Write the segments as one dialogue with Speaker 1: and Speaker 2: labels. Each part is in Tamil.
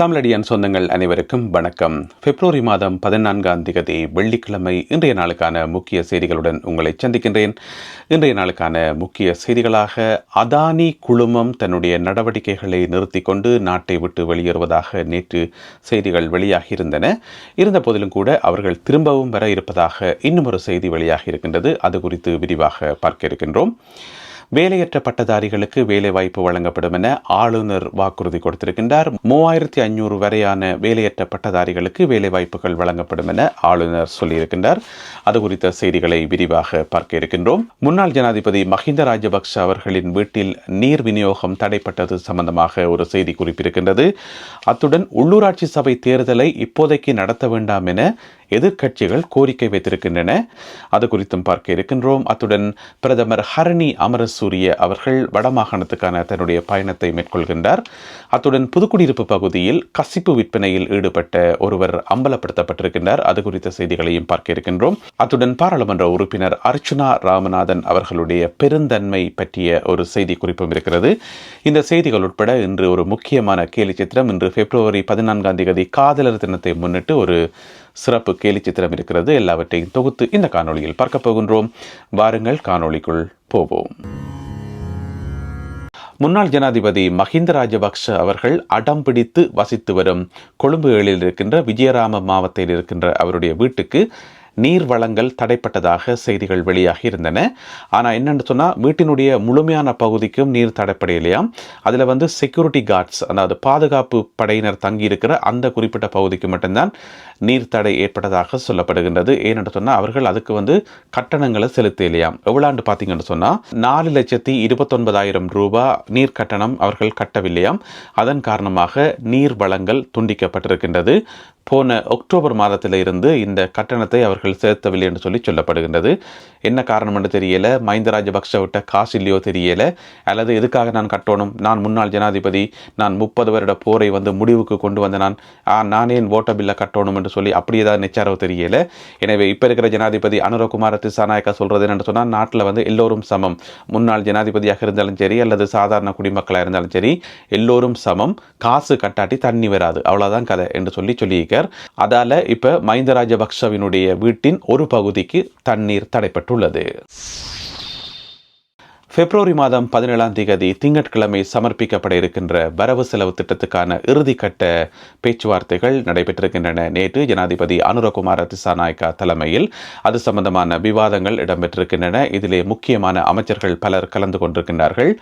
Speaker 1: தமிழடியான் சொந்தங்கள் அனைவருக்கும் வணக்கம். பிப்ரவரி மாதம் 14ஆம் தேதி வெள்ளிக்கிழமை இன்றைய நாளுக்கான முக்கிய செய்திகளுடன் உங்களை சந்திக்கின்றேன். இன்றைய நாளுக்கான முக்கிய செய்திகளாக, அதானி குழுமம் தன்னுடைய நடவடிக்கைகளை நிறுத்தி கொண்டு நாட்டை விட்டு வெளியேறுவதாக நேற்று செய்திகள் வெளியாகியிருந்தன. இருந்த போதிலும் கூட அவர்கள் திரும்பவும் வர இருப்பதாக இன்னும் ஒரு செய்தி வெளியாகி இருக்கின்றது. அது குறித்து விரிவாக பார்க்க இருக்கின்றோம். வேலையற்ற பட்டதாரிகளுக்கு வேலைவாய்ப்பு வழங்கப்படும் என ஆளுநர் வாக்குறுதி கொடுத்திருக்கின்றார். 3500 வரையான வேலையற்ற பட்டதாரிகளுக்கு வேலைவாய்ப்புகள் வழங்கப்படும் என ஆளுநர் சொல்லியிருக்கின்றார். அது குறித்த செய்திகளை விரிவாக பார்க்க இருக்கின்றோம். முன்னாள் ஜனாதிபதி மஹிந்த ராஜபக்ஷ அவர்களின் வீட்டில் நீர் விநியோகம் தடைப்பட்டது சம்பந்தமாக ஒரு செய்தி குறிப்பிருக்கின்றது. அத்துடன் உள்ளூராட்சி சபை தேர்தலை இப்போதைக்கு நடத்த வேண்டாம் என எதிர்க்கட்சிகள் கோரிக்கை வைத்திருக்கின்றன. அது குறித்தும் பார்க்க இருக்கின்றோம். அத்துடன் பிரதமர் ஹரணி அமரசூரிய அவர்கள் வடமாகாணத்துக்கான தன்னுடைய பயணத்தை மேற்கொள்கின்றார். அத்துடன் புதுக்குடியிருப்பு பகுதியில் கசிப்பு விற்பனையில் ஈடுபட்ட ஒருவர் அம்பலப்படுத்தப்பட்டிருக்கின்றார். அது குறித்த செய்திகளையும் பார்க்க இருக்கின்றோம். அத்துடன் பாராளுமன்ற உறுப்பினர் அர்ச்சுனா ராமநாதன் அவர்களுடைய பெருந்தன்மை பற்றிய ஒரு செய்தி குறிப்பும் இருக்கிறது. இந்த செய்திகள் உட்பட இன்று ஒரு முக்கியமான கேலி சித்திரம். இன்று பிப்ரவரி 14ஆம் தேதி காதலர் தினத்தை முன்னிட்டு ஒரு சிறப்பு கேலி சித்திரம் இருக்கிறது. எல்லாவற்றையும் தொகுத்து இந்த காணொளியில் பார்க்க போகின்றோம். வாருங்கள் காணொளிக்குள் போவோம். முன்னாள் ஜனாதிபதி மஹிந்த ராஜபக்ஷ அவர்கள் அடம் பிடித்து வசித்து வரும் கொழும்பு ஏழில் இருக்கின்ற விஜயராம மாவட்டத்தில் இருக்கின்ற அவருடைய வீட்டுக்கு நீர் வழங்கல் தடைப்பட்டதாக செய்திகள் வெளியாகி இருந்தன. ஆனால் என்னென்னு சொன்னால், வீட்டினுடைய முழுமையான பகுதிக்கும் நீர் தடைப்படையிலையாம். அதில் செக்யூரிட்டி கார்ட்ஸ், அதாவது பாதுகாப்பு படையினர் தங்கியிருக்கிற அந்த குறிப்பிட்ட பகுதிக்கு மட்டும்தான் நீர் தடை ஏற்பட்டதாக சொல்லப்படுகின்றது. ஏனென்று சொன்னால், அவர்கள் அதுக்கு கட்டணங்களை செலுத்தலையாம். எவ்வளோண்டு பார்த்தீங்கன்னு சொன்னால், 4,29,000 ரூபாய் நீர் கட்டணம் அவர்கள் கட்டவில்லையாம். அதன் காரணமாக நீர் வழங்கல் துண்டிக்கப்பட்டிருக்கின்றது. போன அக்டோபர் மாதத்தில் இருந்து இந்த கட்டணத்தை அவர்கள் செலுத்தவில்லை என்று சொல்லப்படுகின்றது. என்ன காரணம் என்று தெரியல. மஹிந்த ராஜபக்ஷ விட்ட காசு இல்லையோ தெரியல, அல்லது எதுக்காக நான் கட்டணும், நான் முன்னாள் ஜனாதிபதி, நான் 30 வருட போரை முடிவுக்கு கொண்டு வந்த நானே ஓட்ட பில்லை கட்டணும் என்று சொல்லி அப்படி ஏதாவது நெச்சாரோ தெரியல. எனவே இப்போ இருக்கிற ஜனாதிபதி அனுரகுமார திசாநாயக்கா சொல்றது என்னன்னு சொன்னால், நாட்டில் எல்லோரும் சமம். முன்னாள் ஜனாதிபதியாக இருந்தாலும் சரி, அல்லது சாதாரண குடிமக்களாக இருந்தாலும் சரி, எல்லோரும் சமம். காசு கட்டாட்டி தண்ணி வராது, அவ்வளவுதான் கதை என்று சொல்லியிருக்கார். அதால இப்ப மஹிந்த ராஜபக்ஷவினுடைய வீட்டின் ஒரு பகுதிக்கு தண்ணீர் தடைப்பட்டுள்ளது. பிப்ரவரி மாதம் 17ஆம் தேதி திங்கட்கிழமை சமர்ப்பிக்கப்பட இருக்கின்ற வரவு செலவு திட்டத்துக்கான இறுதிக்கட்ட பேச்சுவார்த்தைகள் நடைபெற்றிருக்கின்றன. நேற்று ஜனாதிபதி அனுரகுமார திசாநாயக்கா தலைமையில் அது சம்பந்தமான விவாதங்கள் இடம்பெற்றிருக்கின்றன. இதிலே முக்கியமான அமைச்சர்கள் பலர் கலந்து கொண்டிருக்கின்றார்கள்.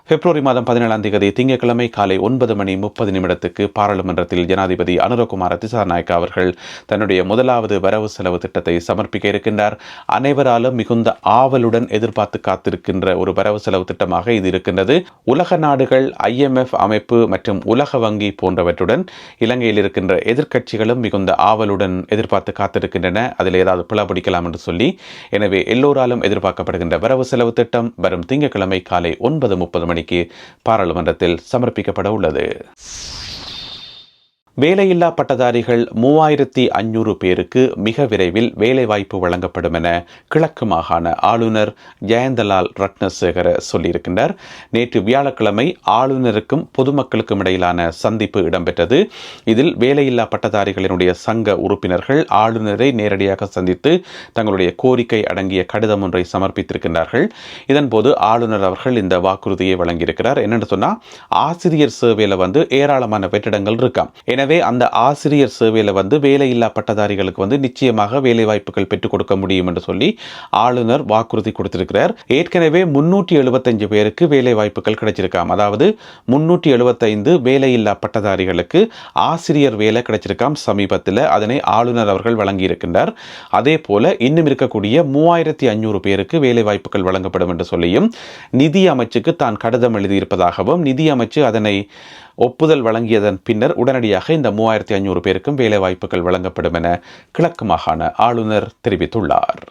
Speaker 1: பிப்ரவரி மாதம் 17ஆம் தேதி திங்கட்கிழமை காலை 9:30 பாராளுமன்றத்தில் ஜனாதிபதி அனுரகுமார திசாநாயக்கா அவர்கள் தன்னுடைய முதலாவது வரவு செலவு திட்டத்தை சமர்ப்பிக்க இருக்கின்றார். அனைவராலும் மிகுந்த ஆவலுடன் எதிர்பார்த்து காத்திருக்கின்ற ஒரு வரவு செலவு திட்டமாக இது இருக்கின்றது. உலக நாடுகள், IMF அமைப்பு மற்றும் உலக வங்கி போன்றவற்றுடன் இலங்கையில் இருக்கின்ற எதிர்க்கட்சிகளும் மிகுந்த ஆவலுடன் எதிர்பார்த்து காத்திருக்கின்றன, அதில் ஏதாவது பிளபிடிக்கலாம் என்று சொல்லி. எனவே எல்லோராலும் எதிர்பார்க்கப்படுகின்ற வரவு செலவு திட்டம் வரும் திங்கட்கிழமை காலை 9:30 மணிக்கு பாராளுமன்றத்தில் சமர்ப்பிக்கப்பட உள்ளது. வேலையில்லா பட்டதாரிகள் 3500 பேருக்கு மிக விரைவில் வேலைவாய்ப்பு வழங்கப்படும் என கிழக்கு மாகாண ஆளுநர் ஜெயந்தலால் ரட்னசேகர சொல்லியிருக்கின்றார். நேற்று வியாழக்கிழமை ஆளுநருக்கும் பொதுமக்களுக்கும் இடையிலான சந்திப்பு இடம்பெற்றது. இதில் வேலையில்லா பட்டதாரிகளினுடைய சங்க உறுப்பினர்கள் ஆளுநரை நேரடியாக சந்தித்து தங்களுடைய கோரிக்கை அடங்கிய கடிதம் ஒன்றை சமர்ப்பித்திருக்கின்றார்கள். இதன்போது ஆளுநர் அவர்கள் இந்த வாக்குறுதியை வழங்கியிருக்கிறார். என்னென்னு சொன்னால், ஆசிரியர் சேவையில் ஏராளமான வெற்றிடங்கள் இருக்காம். எனவே அந்த ஆசிரியர் சேவையில் வேலையில்லா பட்டதாரிகளுக்கு நிச்சயமாக வேலை வாய்ப்புகள் பெற்றுக் கொடுக்க முடியும் என்று சொல்லி ஆளுநர் வாக்குறுதி கொடுத்திருக்கிறார். ஏற்கனவே 375 பேருக்கு வேலை வாய்ப்புகள் கிடைச்சிருக்காம். அதாவது 375 வேலையில்லா பட்டதாரிகளுக்கு ஆசிரியர் வேலை கிடைச்சிருக்காம் சமீபத்தில். அதனை ஆளுநர் அவர்கள் வழங்கியிருக்கின்றார். அதே போல இன்னும் இருக்கக்கூடிய 3500 பேருக்கு வேலை வாய்ப்புகள் வழங்கப்படும் என்று சொல்லியும் நிதி அமைச்சுக்கு தான் கடிதம் எழுதியிருப்பதாகவும், நிதி அமைச்சு அதனை ஒப்புதல் வழங்கியதன் பின்னர் உடனடியாக இந்த 3500 பேருக்கும் வேலை வாய்ப்புகள் வழங்கப்படும் என கிழக்கு மாகாண ஆளுநர் தெரிவித்துள்ளார்.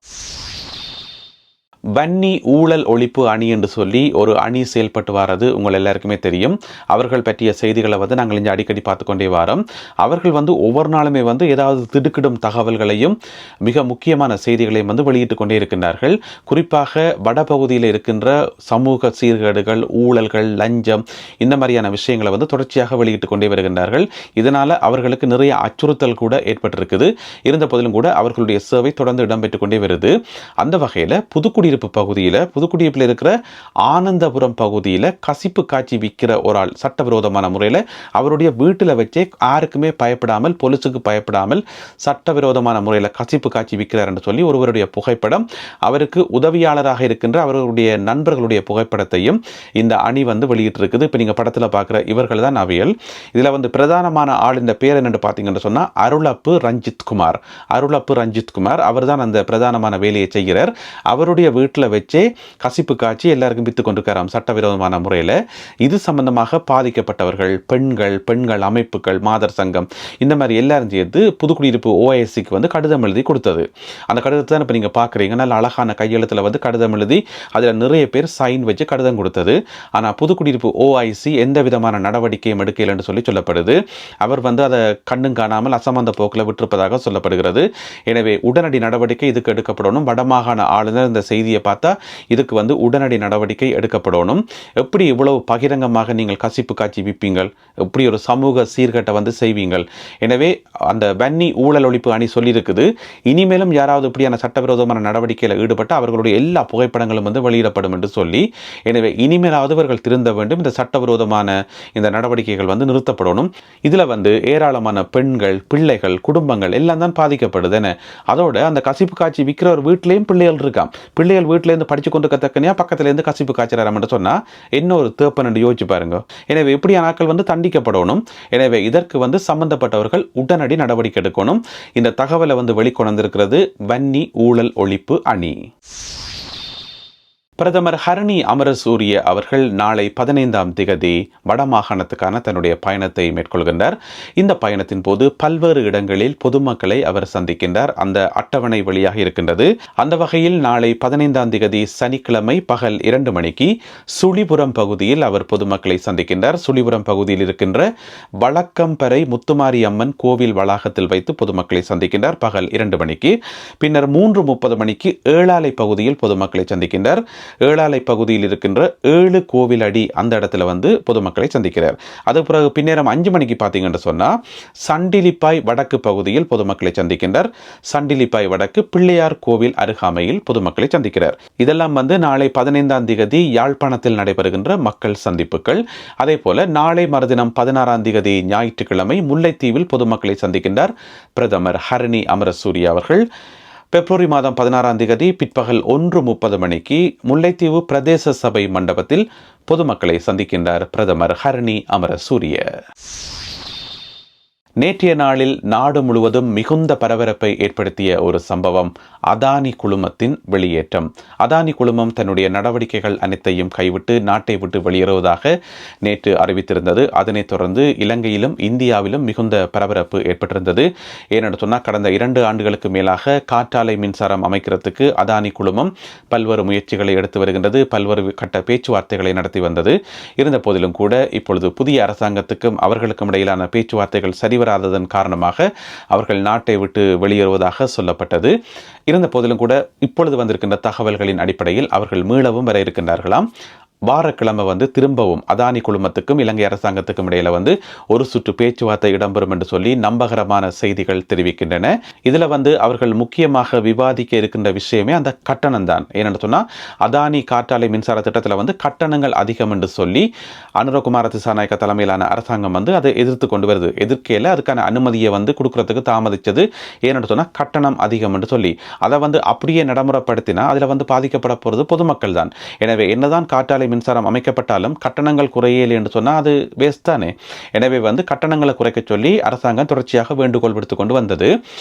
Speaker 1: வன்னி ஊழல் ஒழிப்பு அணி என்று சொல்லி ஒரு அணி செயல்பட்டு வாரது உங்கள் எல்லாருக்குமே தெரியும். அவர்கள் பற்றிய செய்திகளை வந்து நாங்கள் இங்கே அடிக்கடி பார்த்து கொண்டே வாரோம். அவர்கள் வந்து ஒவ்வொரு நாளுமே வந்து ஏதாவது திடுக்கிடும் தகவல்களையும் மிக முக்கியமான செய்திகளையும் வந்து வெளியிட்டு கொண்டே இருக்கின்றார்கள். குறிப்பாக வடபகுதியில் இருக்கின்ற சமூக சீர்கேடுகள், ஊழல்கள், லஞ்சம், இந்த மாதிரியான விஷயங்களை வந்து தொடர்ச்சியாக வெளியிட்டு கொண்டே வருகின்றார்கள். இதனால் அவர்களுக்கு நிறைய அச்சுறுத்தல் கூட ஏற்பட்டிருக்குது. இருந்த போதிலும் கூட அவர்களுடைய சேவை தொடர்ந்து இடம்பெற்றுக் கொண்டே வருது. அந்த வகையில் புதுக்குடியிருப்பில் இருக்கிற ஆனந்தபுரம் பகுதியில் கசிப்பு காய்ச்சி விற்கிற ஒரு ஆள் சட்டவிரோதமான முறையில் அவருடைய வீட்டில் வச்சே யாருக்குமே பயப்படாமல், போலீஸுக்கு பயப்படாமல் சட்டவிரோதமான முறையில் கசிப்பு காய்ச்சி விற்கிறார் என்று சொல்லி ஒருவருடைய புகைப்படம், அவருக்கு உதவியாளராக இருக்கின்ற அவர்களுடைய நண்பர்களுடைய புகைப்படத்தையும் இந்த அணி வந்து வெளியிட்டிருக்குது. இப்போ நீங்கள் படத்தில் பார்க்குற இவர்கள் தான் அவியல். இதில் வந்து பிரதானமான ஆள் இந்த பேர் என்னென்னு பார்த்தீங்கன்னு சொன்னால் அருளப்பு ரஞ்சித் குமார். அவர் தான் அந்த பிரதானமான வேலையை செய்கிறார். அவருடைய வீட்டில் வச்சே கசிப்பு காய்ச்சி எல்லாருக்கும் வித்து கொண்டிருக்கிறார் சட்டவிரோதமான முறையில். இது சம்பந்தமாக பாதிக்கப்பட்டவர்கள், பெண்கள் அமைப்புகள், மாதர் சங்கம், இந்த மாதிரி எல்லாரும் சேர்த்து புதுக்குடியிருப்பு OICக்கு வந்து கடிதம் எழுதி கொடுத்தது. அந்த கடிதத்தை தான் இப்போ நீங்கள் பார்க்குறீங்க. நல்ல அழகான கையெழுத்தில் வந்து கடிதம் எழுதி அதில் நிறைய பேர் சைன் வச்சு கடிதம் கொடுத்தது. ஆனால் புதுக்குடியிருப்பு OIC எந்த விதமான நடவடிக்கையும் எடுக்கலைன்னு சொல்லி சொல்லப்படுது. அவர் வந்து அதை கண்ணும் காணாமல் அசம்பந்த போக்கில் விட்டிருப்பதாக சொல்லப்படுகிறது. எனவே உடனடி நடவடிக்கை இதுக்கு எடுக்கப்படணும். வடமாகாண ஆளுநர் இந்த செய்தியை பார்த்தா இதுக்கு வந்து உடனடி நடவடிக்கை எடுக்கப்படணும். எப்படி இவ்வளவு பகிரங்கமாக நீங்கள் கசிப்பு காட்சி விற்பீங்கள்? எப்படி ஒரு சமூக சீர்கேட்டை வந்து செய்வீங்கள்? எனவே அந்த வன்னி ஊழல் ஒழிப்பு அணி சொல்லியிருக்குது, இனிமேலும் யாராவது இப்படியான சட்டவிரோதமான நடவடிக்கையில் ஈடுபட்டு அவர்களுடைய எல்லா புகைப்படங்களும் வந்து வெளியிடப்படும் என்று சொல்லி, எனவே இனிமேலாவது அவர்கள் திருந்த வேண்டும். இந்த சட்டவிரோதமான இந்த நடவடிக்கைகள் வந்து நிறுத்தப்படணும். இதில் வந்து ஏராளமான பெண்கள், பிள்ளைகள், குடும்பங்கள் எல்லாம் தான் பாதிக்கப்படுது. அதோட அந்த கசிப்பு காட்சி விற்கிற ஒரு வீட்டிலையும் பிள்ளைகள் இருக்கான். பிள்ளைகள் வீட்டிலேருந்து படிச்சு கொண்டு கத்தக்கனியா பக்கத்துலேருந்து கசிப்பு காய்ச்சறாமன்னு சொன்னால் என்ன ஒரு தேப்பன் என்று யோசிச்சு பாருங்க. எனவே இப்படியான ஆட்கள் வந்து தண்டிக்கப்படணும். எனவே இதற்கு வந்து சம்பந்தப்பட்டவர்கள் உடனடி நடவடிக்கை எடுக்கணும். இந்த தகவலை வந்து வெளிக்கொண்டிருக்கிறது வன்னி ஊழல் ஒழிப்பு அணி. பிரதமர் ஹரணி அமரசூரிய அவர்கள் நாளை 15ஆம் திகதி வடமாகாணத்துக்கான தன்னுடைய பயணத்தை மேற்கொள்கின்றார். இந்த பயணத்தின் போது பல்வேறு இடங்களில் பொதுமக்களை அவர் சந்திக்கின்றார். அந்த அட்டவணை வழியாக இருக்கின்றது. அந்த வகையில் நாளை 15ஆம் திகதி சனிக்கிழமை பகல் 2 மணிக்கு சுழிபுரம் பகுதியில் அவர் பொதுமக்களை சந்திக்கின்றார். சுழிபுரம் பகுதியில் இருக்கின்ற வழக்கம்பறை முத்துமாரி அம்மன் கோவில் வளாகத்தில் வைத்து பொதுமக்களை சந்திக்கின்றார் பகல் 2 மணிக்கு. பின்னர் 3:30 மணிக்கு ஏழாலை பகுதியில் பொதுமக்களை சந்திக்கின்றார். ஏழாலை பகுதியில் இருக்கின்ற 7 கோவில் அடி அந்த இடத்துல வந்து பொதுமக்களை சந்திக்கிறார். அது பிறகு பின்னேரம் 5 மணிக்கு பார்த்தீங்கன்னு சொன்னால் சண்டிலிப்பாய் வடக்கு பகுதியில் பொதுமக்களை சந்திக்கின்றார். சண்டிலிப்பாய் வடக்கு பிள்ளையார் கோவில் அருகாமையில் பொதுமக்களை சந்திக்கிறார். இதெல்லாம் வந்து நாளை 15ஆம் திகதி யாழ்ப்பாணத்தில் நடைபெறுகின்ற மக்கள் சந்திப்புகள். அதே போல நாளை மறுதினம் 16ஆம் திகதி ஞாயிற்றுக்கிழமை முல்லைத்தீவில் பொதுமக்களை சந்திக்கின்றார் பிரதமர் ஹரணி அமரசூரிய அவர்கள். பிப்ரவரி மாதம் 16ஆம் திகதி பிற்பகல் 1:30 மணிக்கு முல்லைத்தீவு பிரதேச சபை மண்டபத்தில் பொதுமக்களை சந்திக்கின்றார் பிரதமர் ஹரணி அமரசூரிய. நேற்றைய நாளில் நாடு முழுவதும் மிகுந்த பரபரப்பை ஏற்படுத்திய ஒரு சம்பவம் அதானி குழுமத்தின் வெளியேற்றம். அதானி குழுமம் தன்னுடைய நடவடிக்கைகள் அனைத்தையும் கைவிட்டு நாட்டை விட்டு வெளியேறுவதாக நேற்று அறிவித்திருந்தது. அதனைத் தொடர்ந்து இலங்கையிலும் இந்தியாவிலும் மிகுந்த பரபரப்பு ஏற்பட்டிருந்தது. ஏனென்று சொன்னால் கடந்த 2 ஆண்டுகளுக்கு மேலாக காற்றாலை மின்சாரம் அமைக்கிறதுக்கு அதானி குழுமம் பல்வேறு முயற்சிகளை எடுத்து வருகின்றது. பல்வேறு கட்ட பேச்சுவார்த்தைகளை நடத்தி வந்தது. இருந்த போதிலும் கூட இப்பொழுது புதிய அரசாங்கத்துக்கும் அவர்களுக்கும் இடையிலான பேச்சுவார்த்தைகள் சரிவராததன் காரணமாக அவர்கள் நாட்டை விட்டு வெளியேறுவதாக சொல்லப்பட்டது. இருந்த போதிலும் கூட இப்பொழுது வந்திருக்கின்ற தகவல்களின் அடிப்படையில் அவர்கள் மீளவும் வர இருக்கின்றார்களாம். வாரக்கிழமை வந்து திரும்பவும் அதானி குழுமத்துக்கும் இலங்கை அரசாங்கத்துக்கும் இடையில வந்து ஒரு சுற்று பேச்சுவார்த்தை இடம்பெறும் என்று சொல்லி நம்பகரமான செய்திகள் தெரிவிக்கின்றன. இதுல வந்து அவர்கள் முக்கியமாக விவாதிக்க இருக்கின்ற விஷயமே அந்த கட்டணம் தான். ஏன்னு சொன்னா அதானி காற்றாலை மின்சார திட்டத்தில் வந்து கட்டணங்கள் அதிகம் என்று சொல்லி அனுரகுமார திசாநாயக்க தலைமையிலான அரசாங்கம் வந்து அதை எதிர்த்து கொண்டு வருது. எதிர்க்கையில் அதுக்கான அனுமதியை வந்து கொடுக்கறதுக்கு தாமதிச்சது. ஏன்னு சொன்னா கட்டணம் அதிகம் என்று சொல்லி அதை வந்து அப்படியே நடைமுறைப்படுத்தினா அதில் வந்து பாதிக்கப்பட போகிறது பொதுமக்கள் தான். எனவே என்னதான் காற்றாலை மின்சாரம் அமைக்கப்பட்டாலும் கட்டணங்கள் குறையலை என்று சொன்னால் அது வேஸ்ட் தானே. எனவே கட்டணங்களை குறைக்க சொல்லி அரசாங்கம் தொடர்ச்சியாக வேண்டுகோள் விடுத்து கொண்டு வந்தது.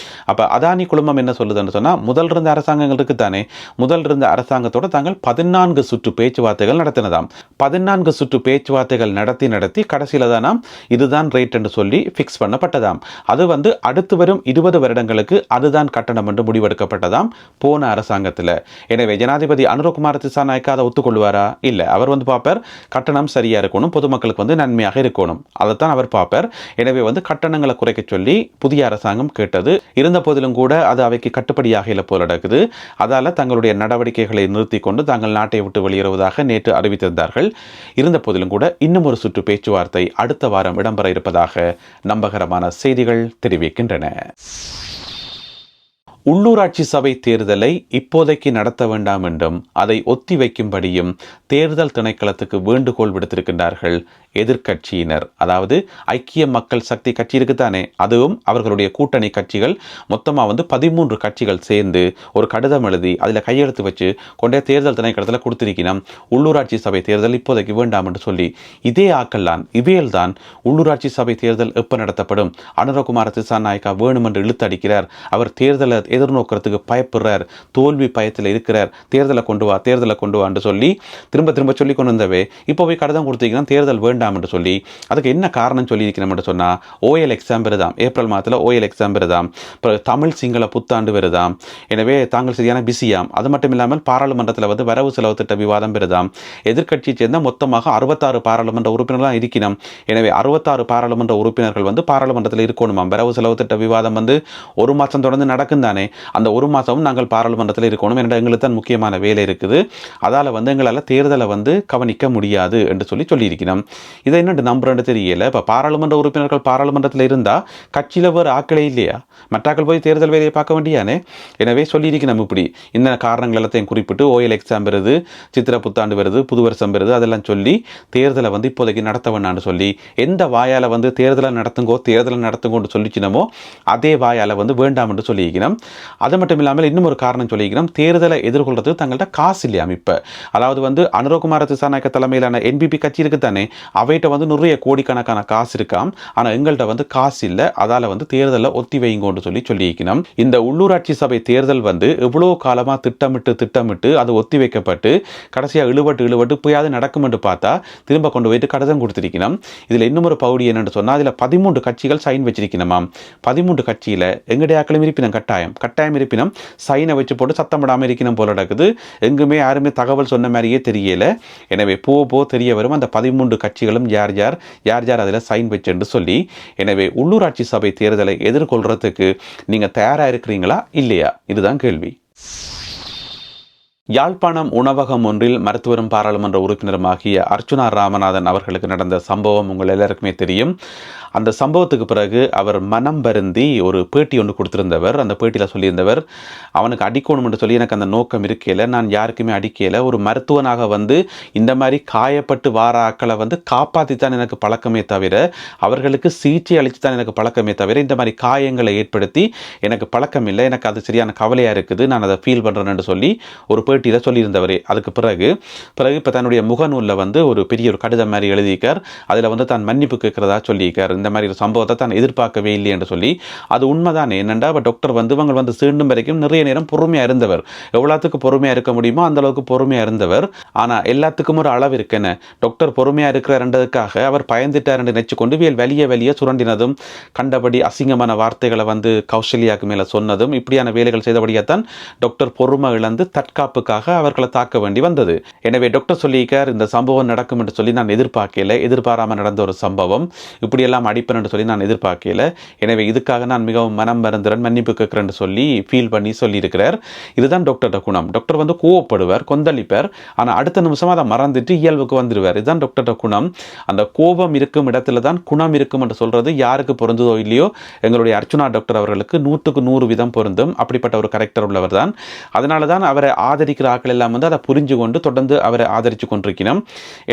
Speaker 1: அப்போ அதானி குழுமம் என்ன சொல்லுதுன்னு சொன்னால், முதல் இருந்த அரசாங்கங்கள் இருக்குத்தானே, முதல் இருந்த அரசாங்கத்தோட தாங்கள் 14 சுற்று பேச்சுவார்த்தைகள் நடத்தினதாம். 14 சுற்று பேச்சுவார்த்தைகள் நடத்தி கடைசியில் தானாம் இதுதான் ரேட் என்று சொல்லி ஃபிக்ஸ் பண்ணப்பட்டதாம். அது அடுத்து வரும் 20 வருடங்களுக்கு அதுதான் கட்டணம் என்று முடிவெடுக்கப்பட்டதாம் போன அரசாங்கத்தில். எனவே ஜனாதிபதி அனுரகுமார திசாநாயக்கா அதை ஒத்துக்கொள்வாரா? இல்லை. அவர் பார்ப்பார், கட்டணம் சரியா இருக்கணும், பொதுமக்களுக்கு நன்மையாக இருக்கணும், அதைத்தான் அவர் பார்ப்பார். எனவே கட்டணங்களை குறைக்க சொல்லி புதிய அரசாங்கம் கேட்டது. இருந்த போதிலும் கூட அது அவைக்கு கட்டுப்படியாக இல்லை போல நடக்குது. அதால தங்களுடைய நடவடிக்கைகளை நிறுத்தி கொண்டு தாங்கள் நாட்டை விட்டு வெளியேறுவதாக நேற்று அறிவித்திருந்தார்கள். இருந்த போதிலும் கூட இன்னும் ஒரு சுற்று பேச்சுவார்த்தை அடுத்த வாரம் இடம்பெற இருப்பதாக நம்பகரமான செய்திகள் தெரிவிக்கின்றன. உள்ளூராட்சி சபை தேர்தலை இப்போதைக்கு நடத்த வேண்டாம் என்றும் அதை ஒத்தி வைக்கும்படியும் தேர்தல் திணைக்களத்துக்கு வேண்டுகோள் விடுத்திருக்கின்றார்கள் எதிர்க்கட்சியினர். அதாவது ஐக்கிய மக்கள் சக்தி கட்சி இருக்குத்தானே, அதுவும் அவர்களுடைய கூட்டணி கட்சிகள் மொத்தமாக 13 கட்சிகள் சேர்ந்து ஒரு கடிதம் எழுதி அதில் கையெழுத்து வச்சு கொண்டே தேர்தல் திணைக்களத்தில் கொடுத்திருக்கணும், உள்ளூராட்சி சபை தேர்தல் இப்போதைக்கு வேண்டாம் என்று சொல்லி. இதே ஆக்கள்தான் இவையல்தான் உள்ளூராட்சி சபை தேர்தல் எப்போ நடத்தப்படும், அனுரகுமார திசாநாயக்கா வேணும் என்று இழுத்தடிக்கிறார், அவர் தேர்தலை எதிர்நோக்கிறதுக்கு பயப்படுறார், தோல்வி பயத்தில் இருக்கிறார், தேர்தலை கொண்டு வா என்று சொல்லி திரும்ப சொல்லி கொண்டு வந்தவே இப்போ போய் கடிதம் கொடுத்தீங்கன்னா தேர்தல் வேண்டாம் என்று சொல்லி அதுக்கு என்ன காரணம் சொல்லி இருக்கிறோம் என்று சொன்னா, ஓஎல் எக்ஸாம் வருதாம், ஏப்ரல் மாதத்தில் ஓஎல் எக்ஸாம் வருதாம், தமிழ் சிங்கள புத்தாண்டு வருதாம், எனவே தாங்கள் சரியான பிஸியாம். அது மட்டும் இல்லாமல் பாராளுமன்றத்தில் வரவு செலவு திட்ட விவாதம் வருதாம். எதிர்க்கட்சியை சேர்ந்த மொத்தமாக 66 பாராளுமன்ற உறுப்பினர்கள் இருக்கணும். எனவே 66 பாராளுமன்ற உறுப்பினர்கள் பாராளுமன்றத்தில் இருக்கணுமாம். வரவு செலவு திட்ட விவாதம் ஒரு மாதம் தொடர்ந்து நடக்கும் தானே, அந்த ஒரு மாதமும் நாங்கள் பாராளுமன்றத்தில் இருக்கணும் என்ற எங்களுக்கு தான் முக்கியமான வேலை இருக்குது. அதால் எங்களால் தேர்தலை கவனிக்க முடியாது என்று சொல்லியிருக்கணும். இதை என்ன நம்புறேன்னு தெரியல. இப்போ பாராளுமன்ற உறுப்பினர்கள் பாராளுமன்றத்தில் இருந்தால் கட்சியில் வேறு ஆக்களே இல்லையா, மற்றாக்கள் போய் தேர்தல் வேலையை பார்க்க வேண்டியானே. எனவே சொல்லியிருக்கணும் இப்படி இந்த காரணங்கள் எல்லாத்தையும் குறிப்பிட்டு ஓஎல் எக்ஸாம் வருது, சித்திரை புத்தாண்டு வருது, புது வருஷம் வருது, அதெல்லாம் சொல்லி தேர்தலை இப்போதைக்கு நடத்த வேண்டான்னு சொல்லி எந்த வாயால் தேர்தலை நடத்துங்கோன்னு சொல்லிச்சினமோ அதே வாயால் வேண்டாம் என்று சொல்லியிருக்கணும். அது மட்டும் இல்லாமல் இன்னும் ஒரு காரணம் சொல்லியிருக்கணும், தேர்தலை எதிர்கொள்றதுக்கு தங்கள்கிட்ட காசு இல்லையாம். இப்போ அதாவது அனுரகுமார திசாநாயக்க தலைமையிலான என்பிபி கட்சி இருக்குத்தானே, அவைகிட்ட நிறைய கோடிக்கணக்கான காசு இருக்காம். ஆனால் எங்கள்கிட்ட காசு இல்லை, அதால் தேர்தலில் ஒத்தி வைங்கோன்னு சொல்லியிருக்கணும். இந்த உள்ளூராட்சி சபை தேர்தல் எவ்வளோ காலமாக திட்டமிட்டு அது ஒத்தி வைக்கப்பட்டு கடைசியாக இழுவட்டு போயாவது நடக்கும் என்று பார்த்தா திரும்ப கொண்டு போயிட்டு கடிதம் கொடுத்திருக்கணும். இதில் இன்னும் ஒரு பகுதி என்னென்னு சொன்னால், அதில் 13 கட்சிகள் சைன் வச்சிருக்கணுமாம். 13 கட்சியில் எங்களுடைய ஆக்களும் இருப்பினும் கட்டாயம் இருப்பினும் சைனை வச்சு போட்டு சத்தமிடாமல் இருக்கணும் போல நடக்குது. எங்குமே யாருமே தகவல் சொன்ன மாதிரியே தெரியல. எனவே போ தெரிய வரும் அந்த 13 கட்சிகளும் யார் யார் அதில் சைன் வச்சுன்னு சொல்லி. எனவே உள்ளூராட்சி சபை தேர்தலை எதிர்கொள்றதுக்கு நீங்கள் தயாராக இருக்கிறீங்களா இல்லையா, இதுதான் கேள்வி. யாழ்ப்பாணம் உணவகம் ஒன்றில் மருத்துவரும் பாராளுமன்ற உறுப்பினருமாகிய அர்ச்சுனா ராமநாதன் அவர்களுக்கு நடந்த சம்பவம் உங்கள் எல்லாருக்குமே தெரியும். அந்த சம்பவத்துக்கு பிறகு அவர் மனம் வருந்தி ஒரு பேட்டி ஒன்று கொடுத்திருந்தவர். அந்த பேட்டியில் சொல்லியிருந்தவர், அவனுக்கு அடிக்கணும் என்று சொல்லி எனக்கு அந்த நோக்கம் இருக்கையில், நான் யாருக்குமே அடிக்கையில், ஒரு மருத்துவனாக இந்த மாதிரி காயப்பட்டு வார ஆக்களை காப்பாற்றித்தான் எனக்கு பழக்கமே தவிர, அவர்களுக்கு சிகிச்சை அளித்து தான் எனக்கு பழக்கமே தவிர, இந்த மாதிரி காயங்களை ஏற்படுத்தி எனக்கு பழக்கம் இல்லை, எனக்கு அது சரியான கவலையாக இருக்குது, நான் அதை ஃபீல் பண்ணுறேன்னு சொல்லி ஒரு பேட்டியில் சொல்லியிருந்தவரே. அதுக்கு பிறகு இப்போ தன்னுடைய முகநூலில் ஒரு பெரிய ஒரு கடிதம் மாதிரி எழுதியிருக்கார். அதில் தான் மன்னிப்பு கேட்கிறதா சொல்லியிருக்கார். இந்த மாதிரி ஒரு சம்பவத்தை தான் எதிர்பார்க்கவே இல்லை என்று சொல்லி. அது உண்மைதானே. என்னென்னா டாக்டர் இவங்க சீண்டும் வரைக்கும் நிறைய நேரம் பொறுமையாக இருந்தவர். எவ்வளோத்துக்கு பொறுமையாக இருக்க முடியுமோ அந்த அளவுக்கு பொறுமையாக இருந்தவர். ஆனால் எல்லாத்துக்கும் ஒரு அளவு இருக்குன்னு. டாக்டர் பொறுமையாக இருக்கிறன்றதுக்காக அவர் பயந்துட்டார் என்று நினைச்சு கொண்டு வெளியே சுரண்டினதும், கண்டபடி அசிங்கமான வார்த்தைகளை கௌசல்யாவுக்கு மேலே சொன்னதும், இப்படியான வேலைகள் செய்தபடியாத்தான் டாக்டர் பொறுமை இழந்து தற்காப்புக்காக அவர்களை தாக்க வேண்டி வந்தது. எனவே டாக்டர் சொல்லியிருக்கார், இந்த சம்பவம் நடக்கும் என்று சொல்லி நான் எதிர்பாராமல் நடந்த ஒரு சம்பவம், இப்படியெல்லாம் அடிப்பேன் என்று சொல்லி நான் எதிர்பார்க்கல. எனவே இதுக்காக நான் மிகவும் மனம் மறந்துறேன், மன்னிப்பு கேட்கிறேன்னு சொல்லி ஃபீல் பண்ணி சொல்லியிருக்கிறார். இதுதான் டாக்டரோட குணம். டாக்டர் கோவப்படுவார், கொந்தளிப்பார், ஆனால் அடுத்த நிமிஷம் அதை மறந்துட்டு இயல்புக்கு வந்துடுவார். இதுதான் டாக்டரோட குணம். அந்த கோபம் இருக்கும் இடத்துல தான் குணம் இருக்கும் என்று சொல்றது யாருக்கு பொருந்ததோ இல்லையோ, எங்களுடைய அர்ச்சுனா டாக்டர் அவர்களுக்கு 100க்கு 100 வீதம் பொருந்தும். அப்படிப்பட்ட ஒரு கரெக்டர் உள்ளவர் தான். அதனால தான் அவரை ஆதரிக்கிற ஆட்கள் எல்லாம் வந்து அதை புரிஞ்சு கொண்டு தொடர்ந்து அவரை ஆதரித்து கொண்டிருக்கணும்.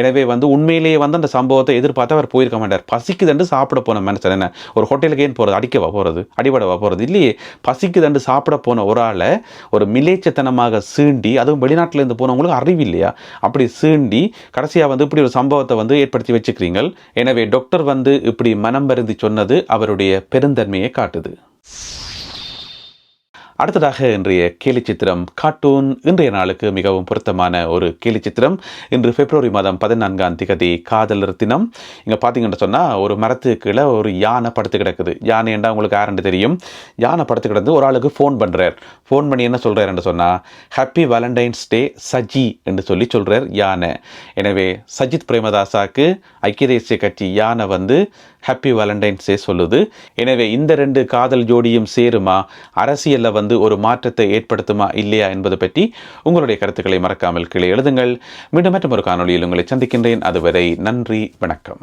Speaker 1: எனவே வந்து உண்மையிலேயே வந்து அந்த சம்பவத்தை எதிர்பார்த்து அவர் போயிருக்க மாட்டார். பசிக்குதண்டு சாப்பிட போன மனுஷன் என்ன ஒரு ஹோட்டலுக்கு ஏன் போகிறது, அடிக்கவா போகிறது, அடிபடவா போகிறது இல்லையே. பசிக்குதண்டு சாப்பிட போன ஒரு ஆளை ஒரு மிலேச்சத்தனமாக சீண்டி, அதுவும் வெளிநாட்டிலேருந்து போனவங்களுக்கு அறிவு இல்லையா, அப்படி சீண்டி கடைசியாக வந்து இப்படி ஒரு சம்பவத்தை வந்து ஏற்படுத்தி வச்சுக்கிறீங்க. எனவே டாக்டர் வந்து இப்படி மனம் வருந்தி சொன்னது அவருடைய பெருந்தன்மையை காட்டுது. அடுத்ததாக இன்றைய கேலிச்சித்திரம் கார்ட்டூன். இன்றைய நாளுக்கு மிகவும் பொருத்தமான ஒரு கேலிச்சித்திரம். இன்று பிப்ரவரி மாதம் 14ஆம் தேதி காதலர் தினம். இங்கே பார்த்தீங்கன்னு சொன்னால் ஒரு மரத்துக்கு கீழே ஒரு யானை படுத்து கிடக்குது. யானை என்றால் உங்களுக்கு யாருன்னு தெரியும். யானை படுத்து கிடந்து ஒரு ஆளுக்கு ஃபோன் பண்ணுறார். ஃபோன் பண்ணி என்ன சொல்கிறாருன்னு சொன்னால் ஹாப்பி வேலண்டைன்ஸ் டே சஜி என்று சொல்கிறார் யானை. எனவே சஜித் பிரேமதாசாக்கு ஐக்கிய தேசிய கட்சி யானை வந்து ஹாப்பி வேலண்டைன்ஸ் டே சொல்லுது. எனவே இந்த 2 காதல் ஜோடியும் சேருமா, அரசியலில் வந்து ஒரு மாற்றத்தை ஏற்படுத்துமா இல்லையா என்பது பற்றி உங்களுடைய கருத்துக்களை மறக்காமல் கீழே எழுதுங்கள். மீண்டும் மற்றும் ஒரு காணொளியில் உங்களை சந்திக்கின்றேன். அதுவரை நன்றி, வணக்கம்.